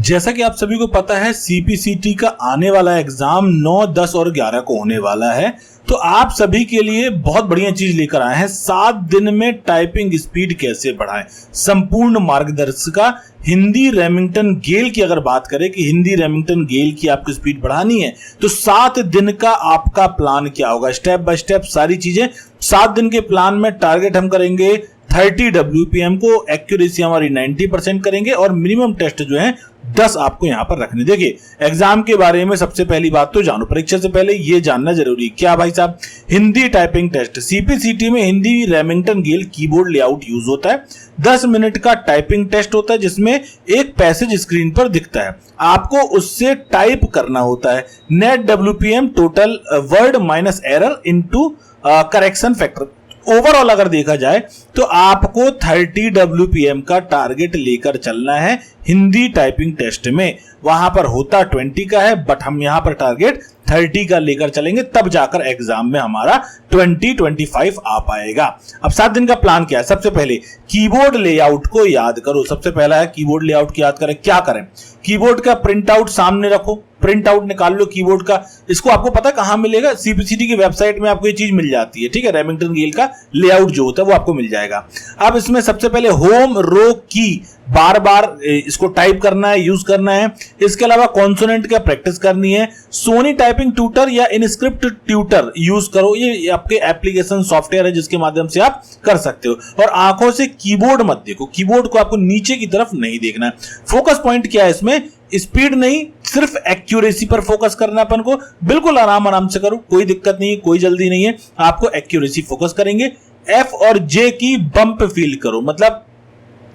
जैसा कि आप सभी को पता है सीपीसीटी का आने वाला एग्जाम 9, 10 और 11 को होने वाला है। तो आप सभी के लिए बहुत बढ़िया चीज लेकर आए हैं। 7 दिन में टाइपिंग स्पीड कैसे बढ़ाएं, संपूर्ण मार्गदर्शिका। हिंदी रेमिंगटन गेल की अगर बात करें कि हिंदी रेमिंगटन गेल की आपको स्पीड बढ़ानी है तो 7 दिन का आपका प्लान क्या होगा, स्टेप बाय स्टेप सारी चीजें। 7 दिन के प्लान में टारगेट हम करेंगे 30 WPM को, एक्यूरेसी हमारी 90% करेंगे और मिनिमम टेस्ट जो है 10 आपको यहां पर रखने। देखिए एग्जाम के बारे में सबसे पहली बात तो जानो, परीक्षा से पहले ये जानना जरूरी। क्या भाई साहब, हिंदी टाइपिंग टेस्ट सीपीसीटी में हिंदी रेमिंगटन गेल कीबोर्ड लेआउट यूज होता है। 10 मिनट का टाइपिंग टेस्ट होता है जिसमें एक पैसेज स्क्रीन पर दिखता है, आपको उससे टाइप करना होता है। Net WPM total word minus error into correction factor. Overall अगर देखा जाए तो आपको 30 WPM का टारगेट लेकर चलना है हिंदी टाइपिंग टेस्ट में। वहां पर होता 20 का है बट हम यहां पर टारगेट 30 का लेकर चलेंगे, तब जाकर एग्जाम में हमारा 20-25 आ पाएगा। अब 7 दिन का प्लान क्या है? सबसे पहले कीबोर्ड लेआउट को याद करो। सबसे पहला है कीबोर्ड लेआउट की याद करें। क्या करें? कीबोर्ड का प्रिंट आउट सामने रखो, प्रिंट आउट निकाल लो कीबोर्ड का। इसको आपको पता कहां मिलेगा? सीपीसीटी की वेबसाइट में आपको ये चीज मिल जाती है, ठीक है। रेमिंगटन गेल का लेआउट जो होता है वो आपको मिल जाएगा। अब इसमें सबसे पहले होम रो की बार बार इसको टाइप करना है, यूज करना है। इसके अलावा कॉन्सोनेंट का प्रैक्टिस करनी है। सोनी टाइपिंग ट्यूटर या इनस्क्रिप्ट ट्यूटर यूज करो, ये आपके एप्लीकेशन सॉफ्टवेयर है जिसके माध्यम से आप कर सकते हो। और आंखों से कीबोर्ड मत देखो, कीबोर्ड को आपको नीचे की तरफ नहीं देखना है। फोकस पॉइंट क्या है इसमें? स्पीड नहीं, सिर्फ एक्यूरेसी पर फोकस करना है अपन को। बिल्कुल आराम से करो, कोई दिक्कत नहीं है, कोई जल्दी नहीं है, आपको एक्यूरेसी फोकस करेंगे। F और J की बंप फील करो, मतलब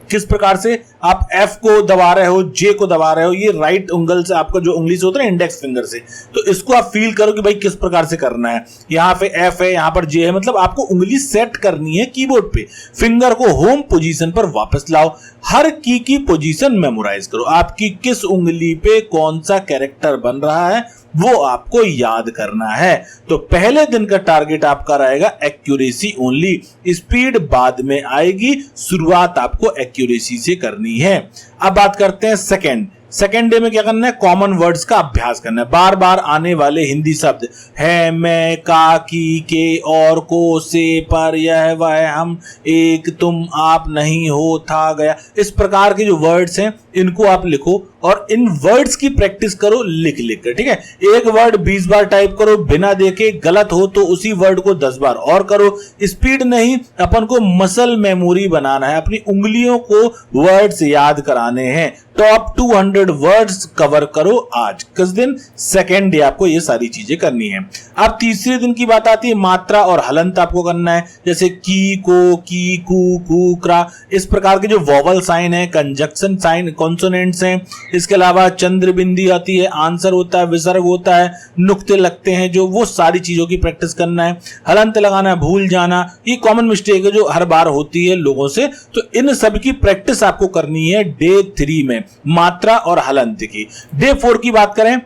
किस प्रकार से आप F को दबा रहे हो, J को दबा रहे हो, ये राइट उंगल से आपका जो उंगली से होता है इंडेक्स फिंगर से, तो इसको आप फील करो कि भाई किस प्रकार से करना है। यहां पे F है, यहां पर J है, मतलब आपको उंगली सेट करनी है कीबोर्ड पे। फिंगर को होम पोजीशन पर वापस लाओ। हर की पोजीशन मेमोराइज करो, आपकी किस उंगली पे कौन सा कैरेक्टर बन रहा है वो आपको याद करना है। तो पहले दिन का टारगेट आपका रहेगा एक्यूरेसी ओनली, स्पीड बाद में आएगी, शुरुआत आपको एक्यूरेसी से करनी है। अब बात करते हैं सेकेंड डे में क्या करना है? कॉमन वर्ड्स का अभ्यास करना है। बार बार आने वाले हिंदी शब्द है, मैं, का, की, के, और, को, से, पर, यह, वह, हम, एक, तुम, आप, नहीं, हो, था, गया, इस प्रकार के जो वर्ड्स हैं इनको आप लिखो और इन वर्ड्स की प्रैक्टिस करो लिख कर, ठीक है। एक वर्ड 20 बार टाइप करो बिना देखे, गलत हो तो उसी वर्ड को 10 बार और करो। स्पीड नहीं, अपन को मसल मेमोरी बनाना है, अपनी उंगलियों को वर्ड्स याद कराने हैं। टॉप 200 वर्ड्स कवर करो आज। किस दिन? सेकेंड डे आपको ये सारी चीजें करनी है। अब तीसरे दिन की बात आती है मात्रा और हलंत आपको करना है, जैसे की, को, की, कू, कू, क्रा, इस प्रकार के जो वॉवल साइन है, कंजक्शन साइन, कॉन्सोनेंट्स हैं। इसके अलावा चंद्र बिंदी आती है, आंसर होता है, विसर्ग होता है, नुक्ते लगते हैं जो, वो सारी चीजों की प्रैक्टिस करना है। हलंत लगाना, भूल जाना, ये कॉमन मिस्टेक है जो हर बार होती है लोगों से, तो इन सब की प्रैक्टिस आपको करनी है डे 3 में, मात्रा और हलंत की। डे 4 की बात करें,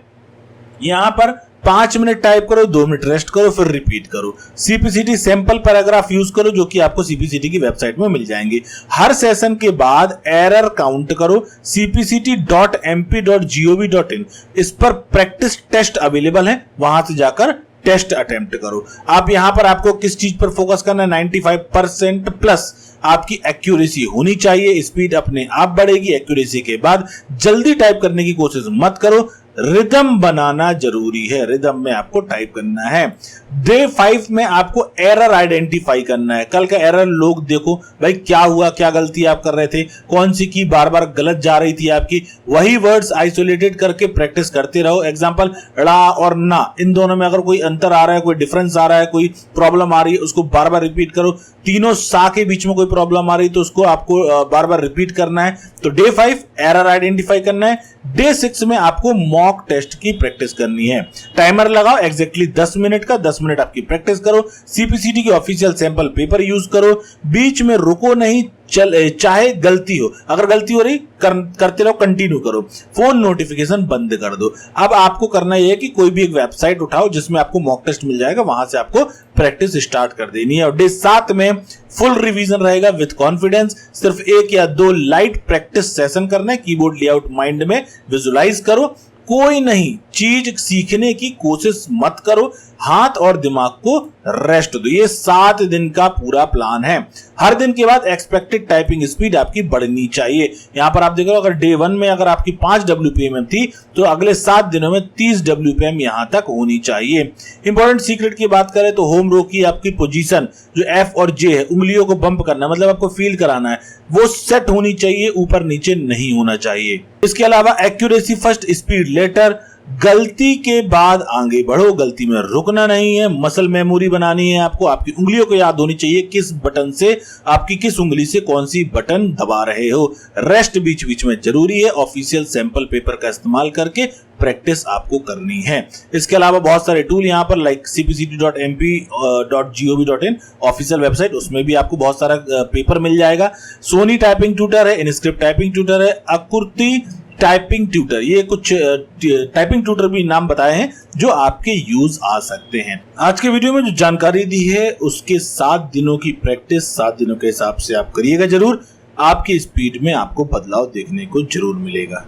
यहां पर 5 मिनट टाइप करो, 2 मिनट रेस्ट करो, फिर रिपीट करो। सीपीसीटी सैंपल पैराग्राफ यूज करो जो कि आपको सीपीसीटी की वेबसाइट में मिल जाएंगे। हर सेशन के बाद एरर काउंट करो। cpct.mp.gov.in इस पर प्रैक्टिस टेस्ट अवेलेबल है, वहां से जाकर टेस्ट अटेम्प्ट करो। आप यहां पर आपको किस चीज पर फोकस करना है? 95% प्लस आपकी एक्यूरेसी होनी चाहिए। स्पीड अपने आप बढ़ेगी। एक्यूरेसी के बाद जल्दी टाइप करने की कोशिश मत करो, रिदम बनाना जरूरी है, रिदम में आपको टाइप करना है। डे 5 में आपको एरर आइडेंटिफाई करना है। कल का एरर लोग देखो भाई क्या हुआ, क्या गलती आप कर रहे थे, कौन सी की बार बार गलत जा रही थी आपकी, वही वर्ड्स आइसोलेटेड करके प्रैक्टिस करते रहो। एग्जांपल ड़ा और ना, इन दोनों में अगर कोई अंतर आ रहा है, कोई डिफरेंस आ रहा है, कोई प्रॉब्लम आ रही है, उसको बार बार रिपीट करो। तीनों सा के बीच में कोई प्रॉब्लम आ रही है तो उसको आपको बार बार रिपीट करना है। तो डे 5 एरर आइडेंटिफाई करना है। डे 6 में आपको मॉक टेस्ट की प्रैक्टिस करनी है। टाइमर लगाओ एग्जैक्टली 10 मिनट का, 10 मिनट आपकी प्रैक्टिस करो। सीपीसीटी के ऑफिशियल सैंपल पेपर यूज करो, बीच में रुको नहीं, चाहे गलती हो, अगर गलती हो रही करते रहो, कंटिन्यू करो, फोन नोटिफिकेशन बंद कर दो। अब आपको करना यह है कि कोई भी एक वेबसाइट उठाओ जिसमें आपको मॉक टेस्ट मिल जाएगा, वहां से आपको प्रैक्टिस स्टार्ट कर देनी है। और डे 7 में फुल रिवीजन रहेगा विद कॉन्फिडेंस। सिर्फ 1 या 2 लाइट प्रैक्टिस सेशन करना है, कीबोर्ड लेआउट माइंड में विजुलाइज करो, कोई नहीं चीज सीखने की कोशिश मत करो, हाथ और दिमाग को रेस्ट दो। ये 7 दिन का पूरा प्लान है। हर दिन के बाद एक्सपेक्टेड टाइपिंग स्पीड आपकी बढ़नी चाहिए। यहां पर आप देखो, अगर डे 1 में अगर आपकी 5 WPM थी तो अगले 7 दिनों में 30 WPM यहां तक होनी चाहिए। इंपॉर्टेंट सीक्रेट की बात करें तो होम रो की आपकी पोजीशन जो F और J है, उंगलियों को बंप करना, मतलब आपको फील कराना है, वो सेट होनी चाहिए, ऊपर नीचे नहीं होना चाहिए। इसके अलावा एक्यूरेसी फर्स्ट, स्पीड लेटर। गलती के बाद आगे बढ़ो, गलती में रुकना नहीं है। मसल मेमोरी बनानी है आपको, आपकी उंगलियों को याद होनी चाहिए किस बटन से, आपकी किस उंगली से कौन सी बटन दबा रहे हो। रेस्ट बीच बीच में जरूरी है। ऑफिशियल सैंपल पेपर का इस्तेमाल करके प्रैक्टिस आपको करनी है। इसके अलावा बहुत सारे टूल यहाँ पर लाइक cpct.mp.gov.in ऑफिशियल वेबसाइट, उसमें भी आपको बहुत सारा पेपर मिल जाएगा। सोनी टाइपिंग ट्यूटर है, इनस्क्रिप्ट टाइपिंग ट्यूटर है, अकुर्ती टाइपिंग ट्यूटर, ये कुछ टाइपिंग ट्यूटर भी नाम बताए हैं जो आपके यूज आ सकते हैं। आज के वीडियो में जो जानकारी दी है उसके 7 दिनों की प्रैक्टिस 7 दिनों के हिसाब से आप करिएगा जरूर, आपकी स्पीड में आपको बदलाव देखने को जरूर मिलेगा।